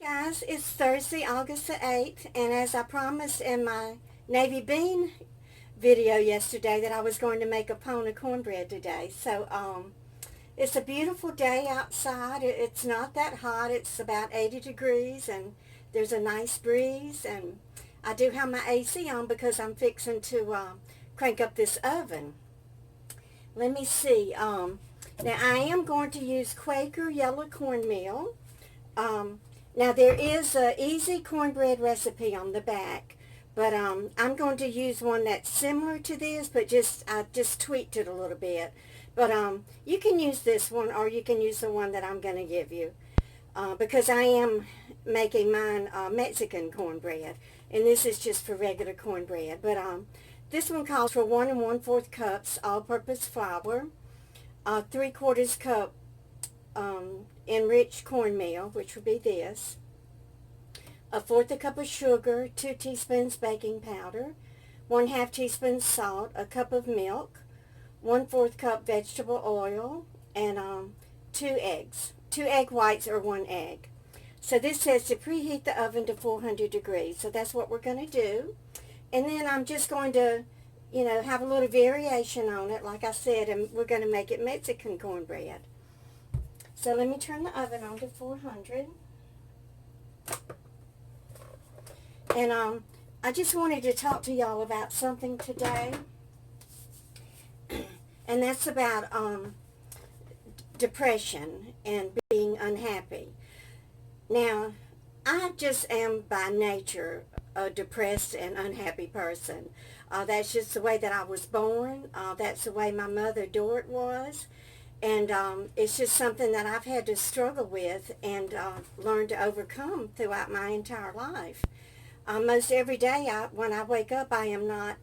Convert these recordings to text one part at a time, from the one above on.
Guys, it's Thursday, August the 8th, and as I promised in my navy bean video yesterday that I was going to make a pound of cornbread today. So, it's a beautiful day outside. It's not that hot. It's about 80 degrees, and there's a nice breeze, and I do have my AC on because I'm fixing to crank up this oven. Let me see. Now, I am going to use Quaker yellow cornmeal. Now there is an easy cornbread recipe on the back, but I'm going to use one that's similar to this, but I just tweaked it a little bit. But you can use this one, or you can use the one that I'm going to give you, because I am making mine Mexican cornbread, and this is just for regular cornbread. But this one calls for 1 1/4 cups all-purpose flour, 3/4 cup enriched cornmeal, which would be this, 1/4 cup of sugar, 2 teaspoons baking powder, 1/2 teaspoon salt, a cup of milk, 1/4 cup vegetable oil, and 2 eggs, 2 egg whites or 1 egg. So this says to preheat the oven to 400 degrees. So that's what we're going to do. And then I'm just going to, have a little variation on it, like I said, and we're going to make it Mexican cornbread. So let me turn the oven on to 400. And I just wanted to talk to y'all about something today. And that's about depression and being unhappy. Now, I just am by nature a depressed and unhappy person. That's just the way that I was born. That's the way my mother Dort was. And it's just something that I've had to struggle with and learn to overcome throughout my entire life. Most every day when I wake up, I am not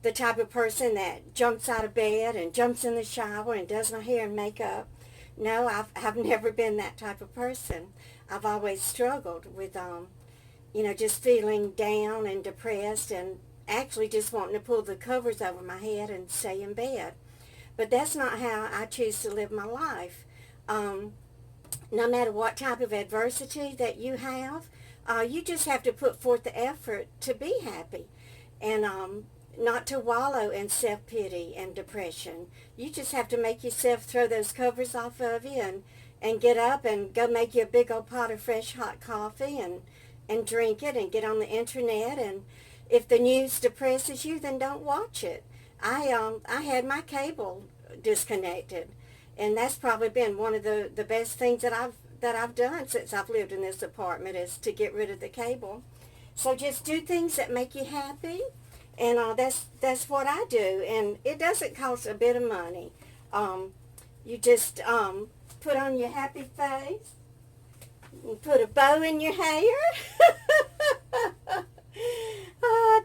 the type of person that jumps out of bed and jumps in the shower and does my hair and makeup. No, I've never been that type of person. I've always struggled with, just feeling down and depressed and actually just wanting to pull the covers over my head and stay in bed. But that's not how I choose to live my life. No matter what type of adversity that you have, you just have to put forth the effort to be happy and not to wallow in self-pity and depression. You just have to make yourself throw those covers off of you and get up and go make you a big old pot of fresh hot coffee and drink it and get on the internet. And if the news depresses you, then don't watch it. I had my cable disconnected, and that's probably been one of the best things that I've done since I've lived in this apartment, is to get rid of the cable. So just do things that make you happy, and that's what I do. And it doesn't cost a bit of money. You just put on your happy face, and put a bow in your hair.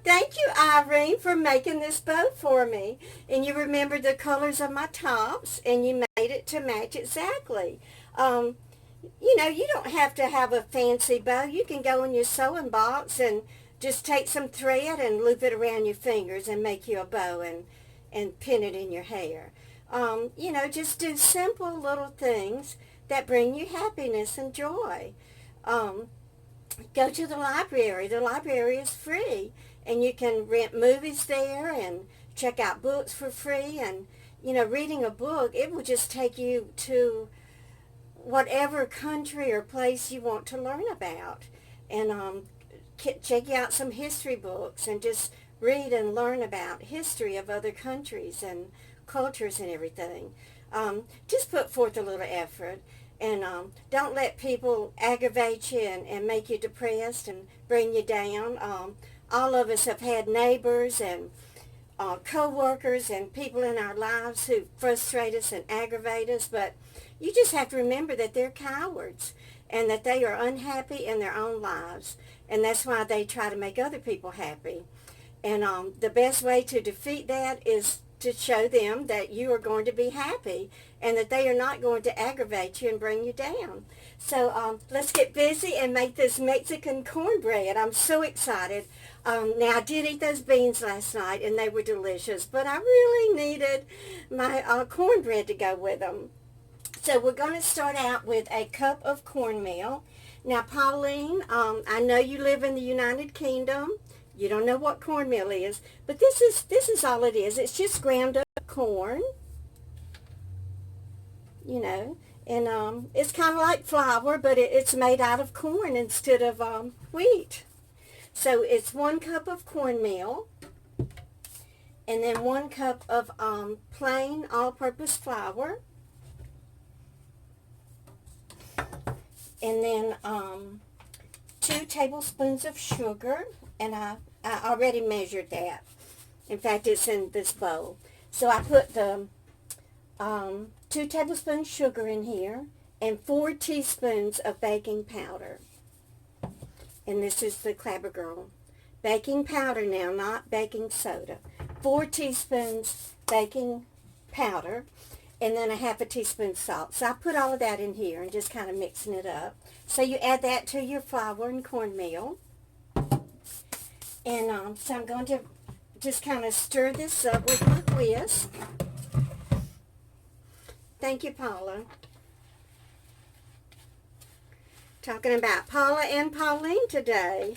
Thank you, Irene, for making this bow for me. And you remembered the colors of my tops, and you made it to match exactly. You don't have to have a fancy bow. You can go in your sewing box and just take some thread and loop it around your fingers and make you a bow and pin it in your hair. Just do simple little things that bring you happiness and joy. Go to the library. The library is free, and you can rent movies there and check out books for free. And, reading a book, it will just take you to whatever country or place you want to learn about. And check out some history books and just read and learn about history of other countries and cultures and everything. Just put forth a little effort. And don't let people aggravate you and make you depressed and bring you down. All of us have had neighbors and co-workers and people in our lives who frustrate us and aggravate us. But you just have to remember that they're cowards and that they are unhappy in their own lives. And that's why they try to make other people happy. And the best way to defeat that is to show them that you are going to be happy and that they are not going to aggravate you and bring you down. So let's get busy and make this Mexican cornbread. I'm so excited. Now, I did eat those beans last night, and they were delicious, but I really needed my cornbread to go with them. So we're going to start out with a cup of cornmeal. Now, Pauline, I know you live in the United Kingdom. You don't know what cornmeal is, but this is all it is. It's just ground up corn, you know, and it's kind of like flour, but it's made out of corn instead of wheat. So it's 1 cup of cornmeal, and then 1 cup of plain all-purpose flour, and then 2 tablespoons of sugar, and I already measured that. In fact, it's in this bowl. So I put the 2 tablespoons sugar in here, and 4 teaspoons of baking powder. And this is the Clabber Girl. Baking powder now, not baking soda. 4 teaspoons baking powder, and then 1/2 teaspoon salt. So I put all of that in here and just kind of mixing it up. So you add that to your flour and cornmeal. And so I'm going to just kind of stir this up with my whisk. Thank you, Paula. Talking about Paula and Pauline today.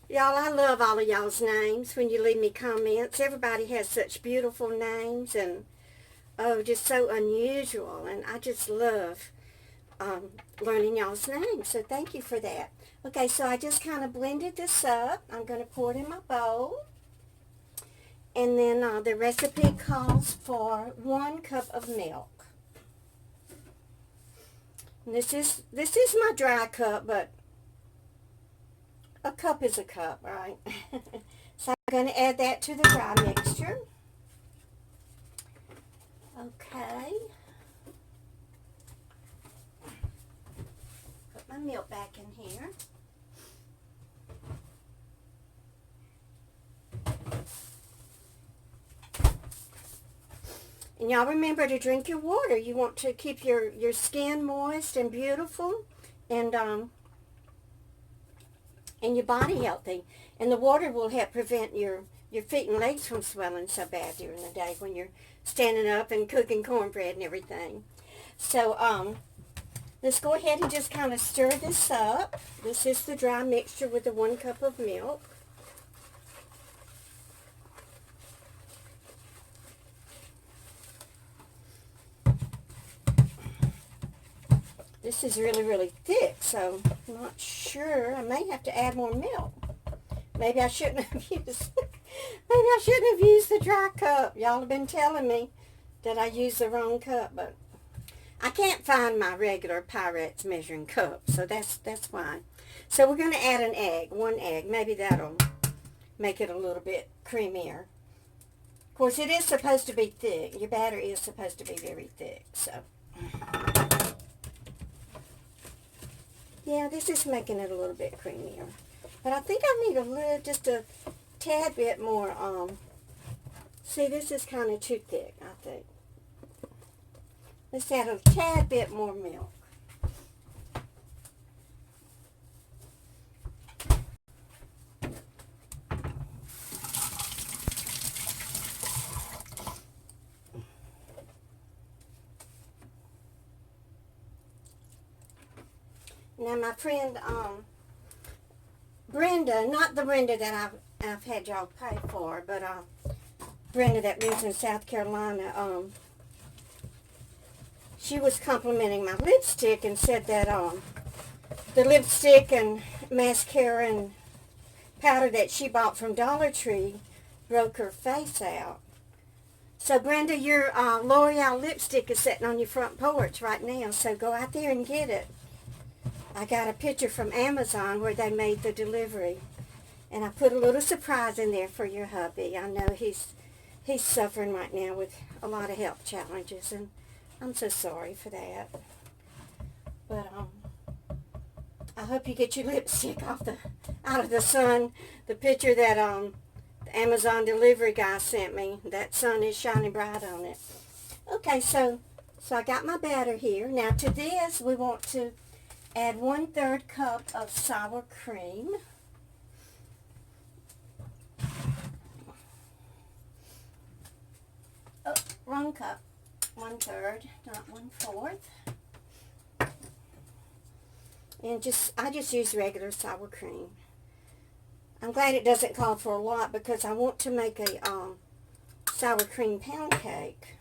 Y'all, I love all of y'all's names when you leave me comments. Everybody has such beautiful names and, oh, just so unusual. And I just love learning y'all's names. So thank you for that. Okay, so I just kind of blended this up. I'm going to pour it in my bowl. And then the recipe calls for 1 cup of milk. And this is my dry cup, but a cup is a cup, right? So I'm going to add that to the dry mixture. Okay. Put my milk back in here. And y'all remember to drink your water. You want to keep your skin moist and beautiful, and your body healthy. And the water will help prevent your feet and legs from swelling so bad during the day when you're standing up and cooking cornbread and everything. So let's go ahead and just kind of stir this up. This is the dry mixture with the 1 cup of milk. This is really, really thick, so I'm not sure. I may have to add more milk. Maybe I shouldn't have used the dry cup. Y'all have been telling me that I used the wrong cup, but I can't find my regular Pyrex measuring cup, so that's why. So we're going to add an egg, 1 egg. Maybe that'll make it a little bit creamier. Of course, it is supposed to be thick. Your batter is supposed to be very thick, so. Yeah, this is making it a little bit creamier. But I think I need just a tad bit more, see, this is kind of too thick, I think. Let's add a tad bit more milk. Now my friend Brenda, not the Brenda that I've had y'all pay for, but Brenda that lives in South Carolina, she was complimenting my lipstick and said that the lipstick and mascara and powder that she bought from Dollar Tree broke her face out. So Brenda, your L'Oreal lipstick is sitting on your front porch right now, so go out there and get it. I got a picture from Amazon where they made the delivery, and I put a little surprise in there for your hubby. I know he's suffering right now with a lot of health challenges, and I'm so sorry for that. But I hope you get your lipstick out of the sun. The picture that the Amazon delivery guy sent me, that sun is shining bright on it. Okay, so I got my batter here. Now to this we want to add 1/3 cup of sour cream. Oh, wrong cup. 1/3, not 1/4. And I just use regular sour cream. I'm glad it doesn't call for a lot because I want to make a sour cream pound cake.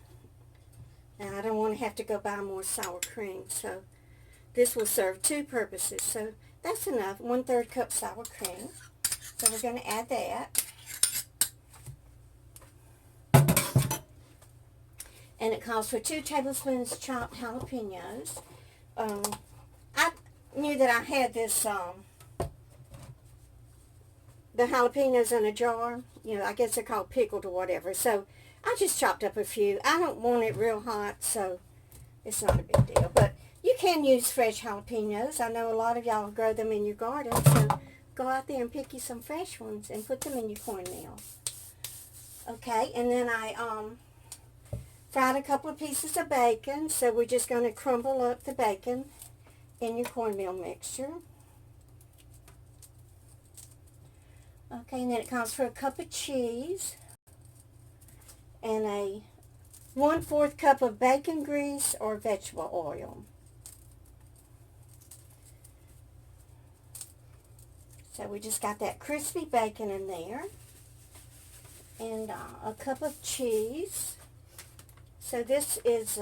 And I don't want to have to go buy more sour cream. So this will serve two purposes. So that's enough. 1/3 cup sour cream. So we're going to add that. And it calls for 2 tablespoons chopped jalapenos. I knew that I had this, the jalapenos in a jar. You know, I guess they're called pickled or whatever. So I just chopped up a few. I don't want it real hot, so it's not a big deal. But you can use fresh jalapenos. I know a lot of y'all grow them in your garden, so go out there and pick you some fresh ones and put them in your cornmeal. Okay, and then I fried a couple of pieces of bacon, so we're just going to crumble up the bacon in your cornmeal mixture. Okay, and then it calls for a cup of cheese and a 1/4 cup of bacon grease or vegetable oil. So we just got that crispy bacon in there, and a cup of cheese. So this is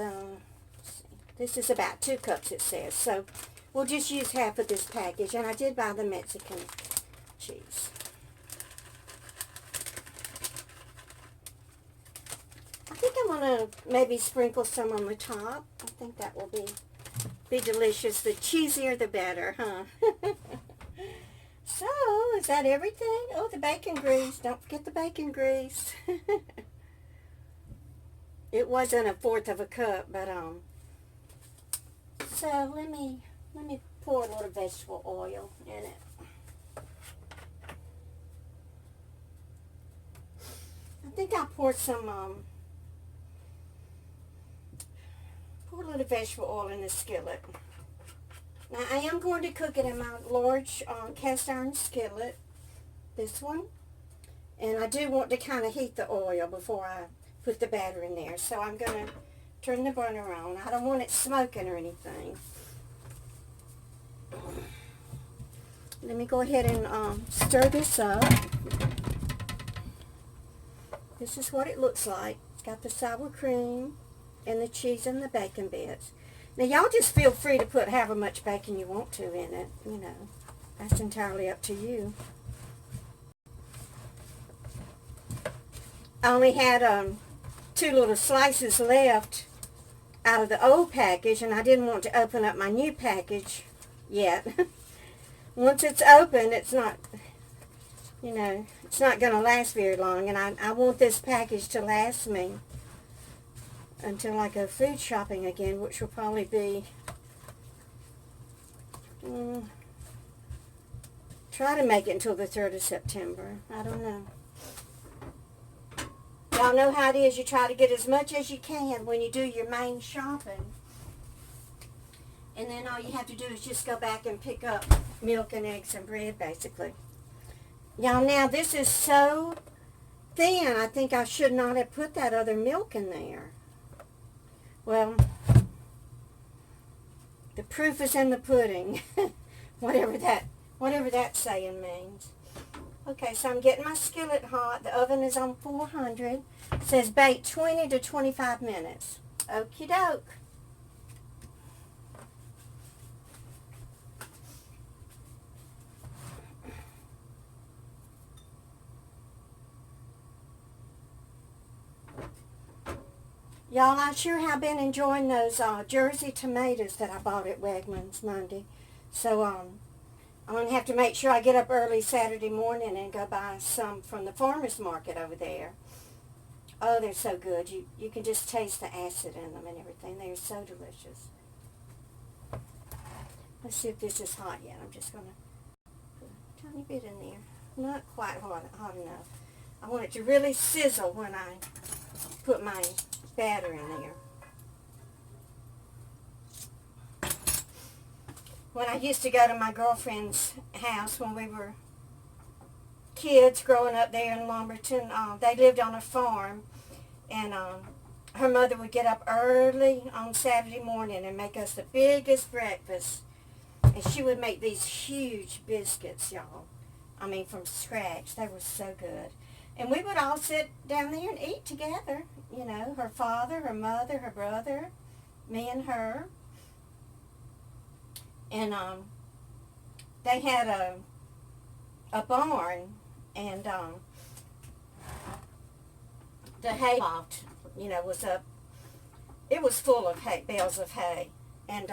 about 2 cups, it says. So we'll just use half of this package, and I did buy the Mexican cheese. I think I'm going to maybe sprinkle some on the top. I think that will be delicious. The cheesier the better, huh? So, is that everything? Oh, the bacon grease. Don't forget the bacon grease. It wasn't 1/4 of a cup, but so let me pour a little vegetable oil in it. I think I'll pour a little vegetable oil in the skillet. Now I am going to cook it in my large cast iron skillet, this one, and I do want to kind of heat the oil before I put the batter in there. So I'm going to turn the burner on. I don't want it smoking or anything. Let me go ahead and stir this up. This is what it looks like. It's got the sour cream and the cheese and the bacon bits. Now y'all just feel free to put however much bacon you want to in it. You know, that's entirely up to you. I only had 2 little slices left out of the old package, and I didn't want to open up my new package yet. Once it's open, it's not, you know, it's not going to last very long, and I want this package to last me until I go food shopping again, which will probably be, try to make it until the 3rd of September. I don't know. Y'all know how it is. You try to get as much as you can when you do your main shopping. And then all you have to do is just go back and pick up milk and eggs and bread, basically. Y'all, now this is so thin. I think I should not have put that other milk in there. Well, the proof is in the pudding. whatever that saying means. Okay, so I'm getting my skillet hot. The oven is on 400. It says bake 20 to 25 minutes. Okie doke. Y'all, I sure have been enjoying those Jersey tomatoes that I bought at Wegmans Monday. So, I'm going to have to make sure I get up early Saturday morning and go buy some from the farmer's market over there. Oh, they're so good. You can just taste the acid in them and everything. They're so delicious. Let's see if this is hot yet. I'm just going to put a tiny bit in there. Not quite hot enough. I want it to really sizzle when I put my batter in there. When I used to go to my girlfriend's house when we were kids growing up there in Lumberton, they lived on a farm, and her mother would get up early on Saturday morning and make us the biggest breakfast. And she would make these huge biscuits, y'all. I mean, from scratch. They were so good. And we would all sit down there and eat together. You know, her father, her mother, her brother, me and her. And they had a barn, and the hay loft, you know, was up. It was full of hay, bales of hay. And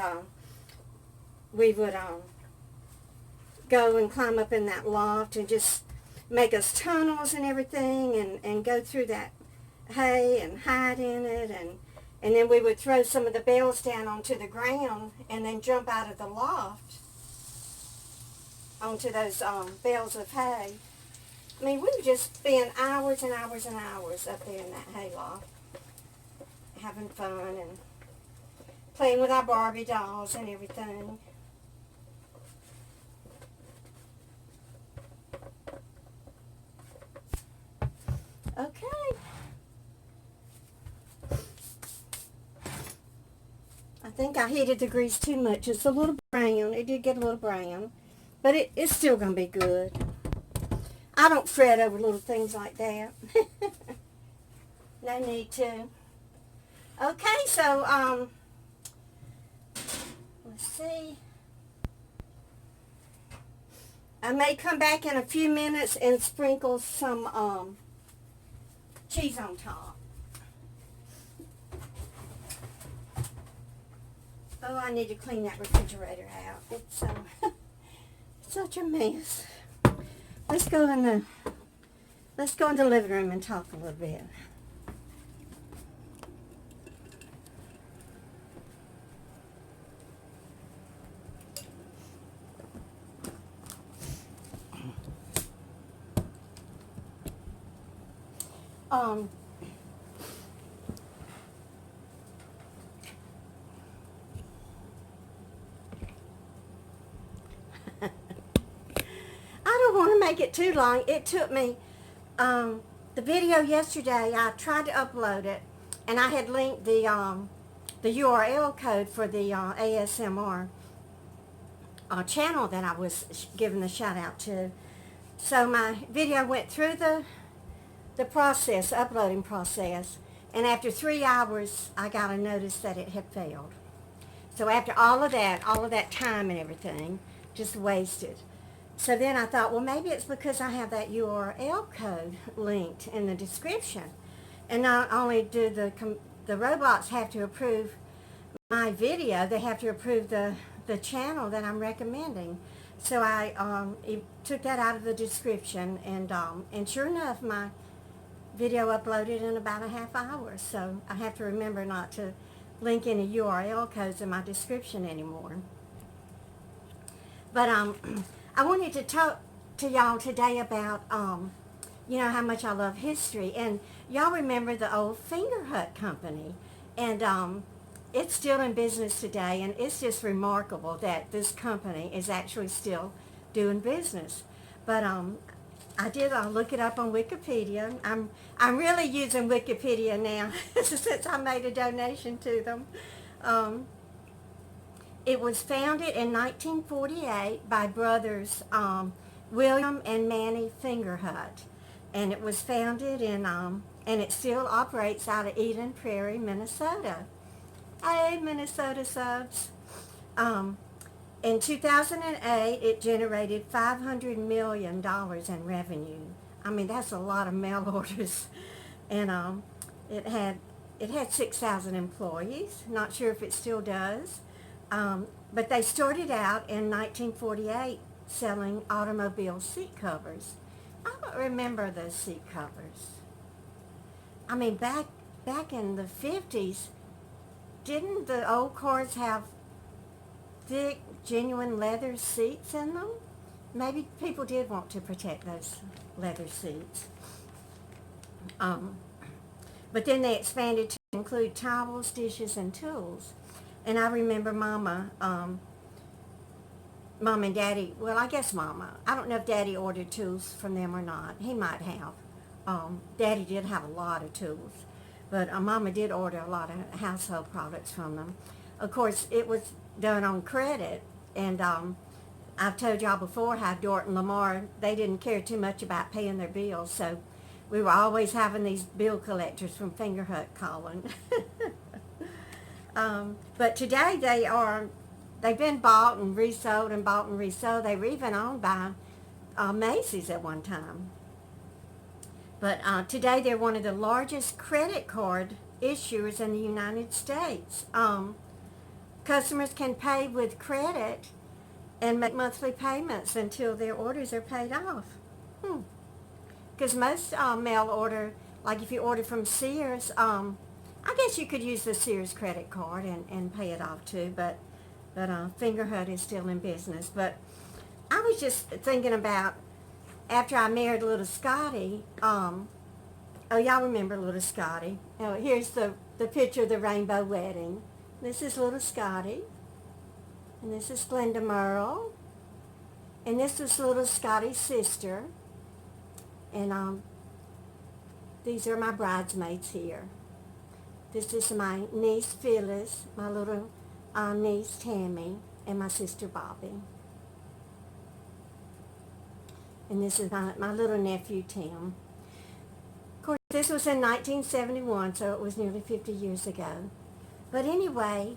we would go and climb up in that loft and just make us tunnels and everything, and go through that hay and hide in it, and then we would throw some of the bales down onto the ground and then jump out of the loft onto those bales of hay. I mean, we would just spend hours and hours and hours up there in that hay loft, having fun and playing with our Barbie dolls and everything. Okay. I think I heated the grease too much. It's a little brown. It did get a little brown. But it's still going to be good. I don't fret over little things like that. No need to. Okay, so, let's see. I may come back in a few minutes and sprinkle some cheese on top. Oh, I need to clean that refrigerator out. It's such a mess. Let's go in the living room and talk a little bit. I don't want to make it too long. It took me, the video yesterday, I tried to upload it, and I had linked the URL code for the ASMR channel that I was giving the shout out to. So my video went through the uploading process, and after 3 hours, I got a notice that it had failed. So after all of that time and everything, just wasted. So then I thought, well, maybe it's because I have that URL code linked in the description. And not only do the robots have to approve my video, they have to approve the channel that I'm recommending. So I took that out of the description, and sure enough, my video uploaded in about a half hour. So I have to remember not to link any URL codes in my description anymore. But I wanted to talk to y'all today about, you know, how much I love history. And y'all remember the old Fingerhut company. And it's still in business today. And it's just remarkable that this company is actually still doing business. But I did look it up on Wikipedia. I'm really using Wikipedia now since I made a donation to them. It was founded in 1948 by brothers William and Manny Fingerhut, and it was founded in and it still operates out of Eden Prairie, Minnesota. Hey, Minnesota subs. In 2008, it generated $500 million in revenue. I mean, that's a lot of mail orders. And it had 6,000 employees. Not sure if it still does. But they started out in 1948 selling automobile seat covers. I don't remember those seat covers. I mean, back in the 50s, didn't the old cars have thick, genuine leather seats in them? Maybe people did want to protect those leather seats. But then they expanded to include towels, dishes, and tools. And I remember Mom and Daddy, well, I guess Mama. I don't know if Daddy ordered tools from them or not. He might have. Daddy did have a lot of tools. But Mama did order a lot of household products from them. Of course, it was done on credit, And I've told y'all before how Dort and Lamar, they didn't care too much about paying their bills, so we were always having these bill collectors from Fingerhut calling. But today they've been bought and resold and bought and resold. They were even owned by Macy's at one time. But today they're one of the largest credit card issuers in the United States. Customers can pay with credit and make monthly payments until their orders are paid off. Because most mail order, like if you order from Sears, I guess you could use the Sears credit card and pay it off too, but Fingerhut is still in business. But I was just thinking about, after I married little Scotty, oh, y'all remember little Scotty. Oh, here's the picture of the rainbow wedding. This is little Scotty, and this is Glenda Merle, and this is little Scotty's sister, and these are my bridesmaids here. This is my niece Phyllis, my little niece Tammy, and my sister Bobby. And this is my little nephew Tim. Of course, this was in 1971, so it was nearly 50 years ago. But anyway,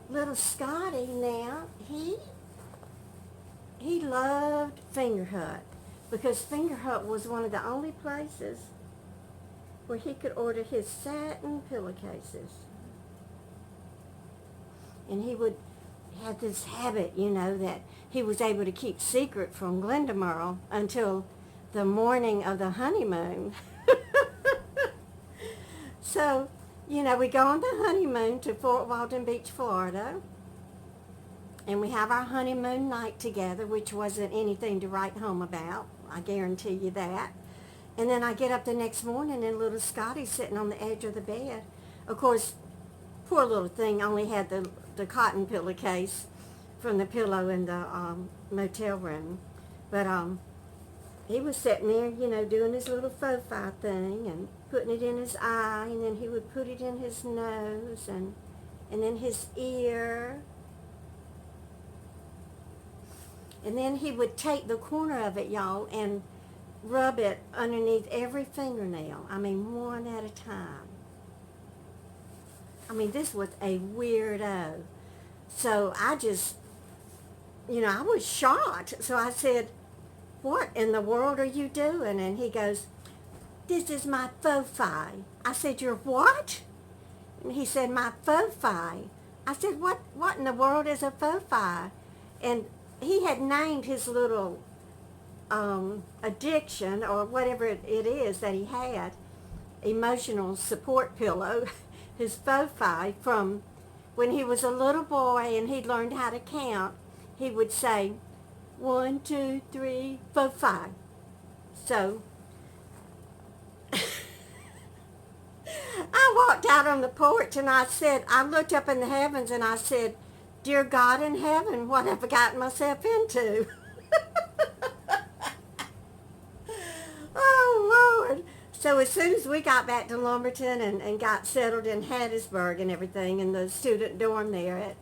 little Scotty now, he loved Fingerhut, because Fingerhut was one of the only places where he could order his satin pillowcases. And he would have this habit, you know, that he was able to keep secret from Glenda Merle until the morning of the honeymoon. So, you know, we go on the honeymoon to Fort Walton Beach, Florida, and we have our honeymoon night together, which wasn't anything to write home about, I guarantee you that. And then I get up the next morning and little Scotty's sitting on the edge of the bed. Of course, poor little thing only had the cotton pillowcase from the pillow in the motel room. But he was sitting there, you know, doing his little faux fi thing and putting it in his eye, and then he would put it in his nose and then his ear. And then he would take the corner of it, y'all, and rub it underneath every fingernail. I mean, one at a time. I mean, this was a weirdo. So I just, you know, I was shocked. So I said, "What in the world are you doing?" And he goes, "This is my faux fi." I said, "Your what?" And he said, "My faux fi." I said, what in the world is a faux fi? And he had named his little addiction, or whatever it is that he had, emotional support pillow, his faux fi, from when he was a little boy and he'd learned how to count. He would say, 1, 2, 3, 4, 5. So I walked out on the porch and I looked up in the heavens and I said, "Dear God in heaven, what have I gotten myself into?" Oh, Lord. So as soon as we got back to Lumberton and got settled in Hattiesburg and everything, in the student dorm there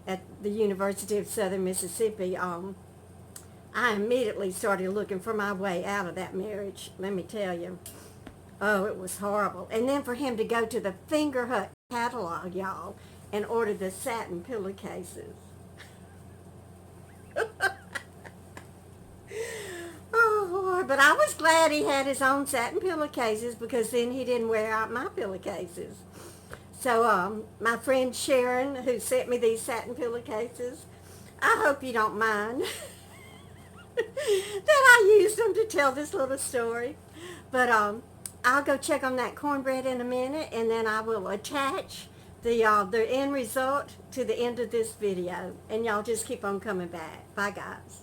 at the University of Southern Mississippi, I immediately started looking for my way out of that marriage, let me tell you. Oh, it was horrible. And then for him to go to the Fingerhut catalog, y'all, and order the satin pillowcases. Oh, Lord. But I was glad he had his own satin pillowcases, because then he didn't wear out my pillowcases. So my friend Sharon, who sent me these satin pillowcases, I hope you don't mind that I used them to tell this little story. But I'll go check on that cornbread in a minute, and then I will attach the end result to the end of this video. And y'all just keep on coming back. Bye, guys.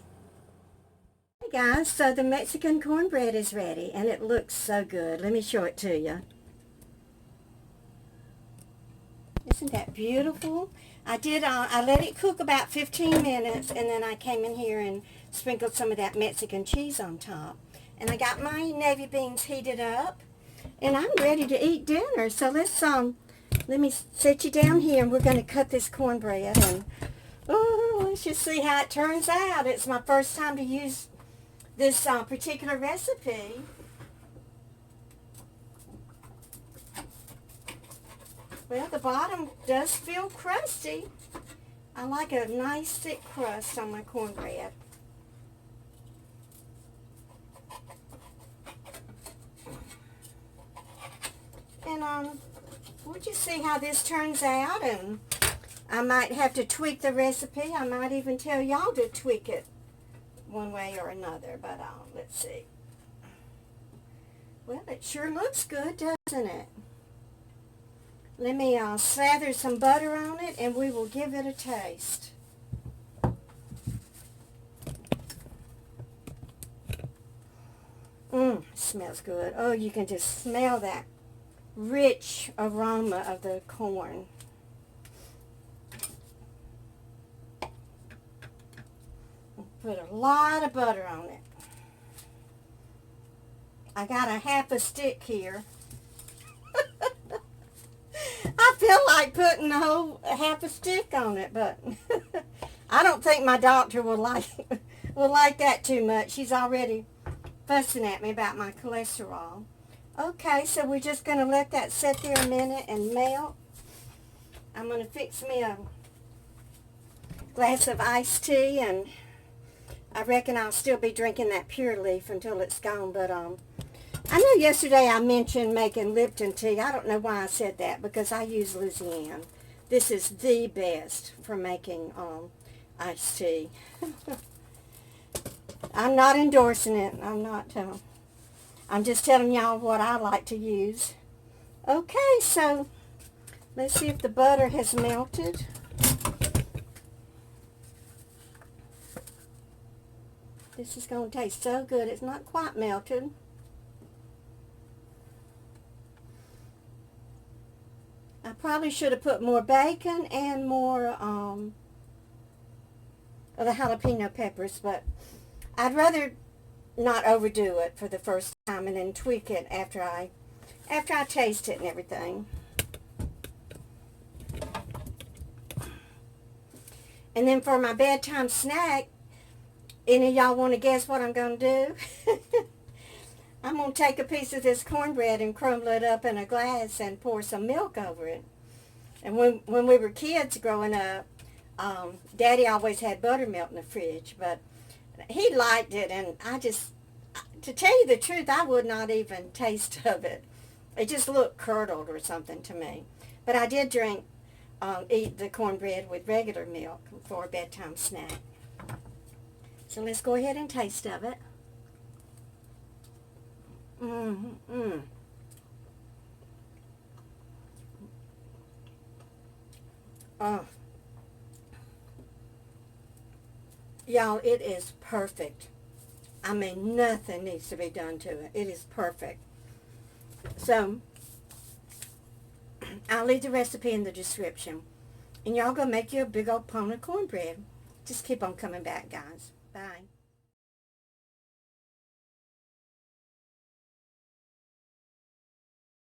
Hey, guys. So the Mexican cornbread is ready, and it looks so good. Let me show it to you. Isn't that beautiful? I let it cook about 15 minutes, and then I came in here and sprinkled some of that Mexican cheese on top. And I got my navy beans heated up, and I'm ready to eat dinner. So let me set you down here, and we're going to cut this cornbread. And oh, let's just see how it turns out. It's my first time to use this particular recipe. Well, the bottom does feel crusty. I like a nice thick crust on my cornbread. And we'll just see how this turns out, and I might have to tweak the recipe. I might even tell y'all to tweak it one way or another, but let's see. Well, it sure looks good, doesn't it? Let me slather some butter on it, and we will give it a taste. Smells good. Oh, you can just smell that rich aroma of the corn. Put a lot of butter on it. I got a half a stick here. I feel like putting a whole half a stick on it, but I don't think my doctor will like that too much. She's already fussing at me about my cholesterol. Okay, so we're just going to let that sit there a minute and melt. I'm going to fix me a glass of iced tea, and I reckon I'll still be drinking that Pure Leaf until it's gone, but I know yesterday I mentioned making Lipton tea. I don't know why I said that, because I use Louisiana. This is the best for making iced tea. I'm not endorsing it. I'm just telling y'all what I like to use. Okay, so let's see if the butter has melted. This is going to taste so good. It's not quite melted. I probably should have put more bacon and more of the jalapeno peppers, but I'd rather not overdo it for the first time and then tweak it after I taste it and everything. And then for my bedtime snack, any of y'all want to guess what I'm going to do? I'm going to take a piece of this cornbread and crumble it up in a glass and pour some milk over it. And when we were kids growing up, Daddy always had buttermilk in the fridge, but he liked it, and to tell you the truth, I would not even taste of it. It just looked curdled or something to me. But I did eat the cornbread with regular milk for a bedtime snack. So let's go ahead and taste of it. Y'all, it is perfect. I mean, nothing needs to be done to it. It is perfect. So, I'll leave the recipe in the description. And y'all go make you a big old pound of cornbread. Just keep on coming back, guys. Bye.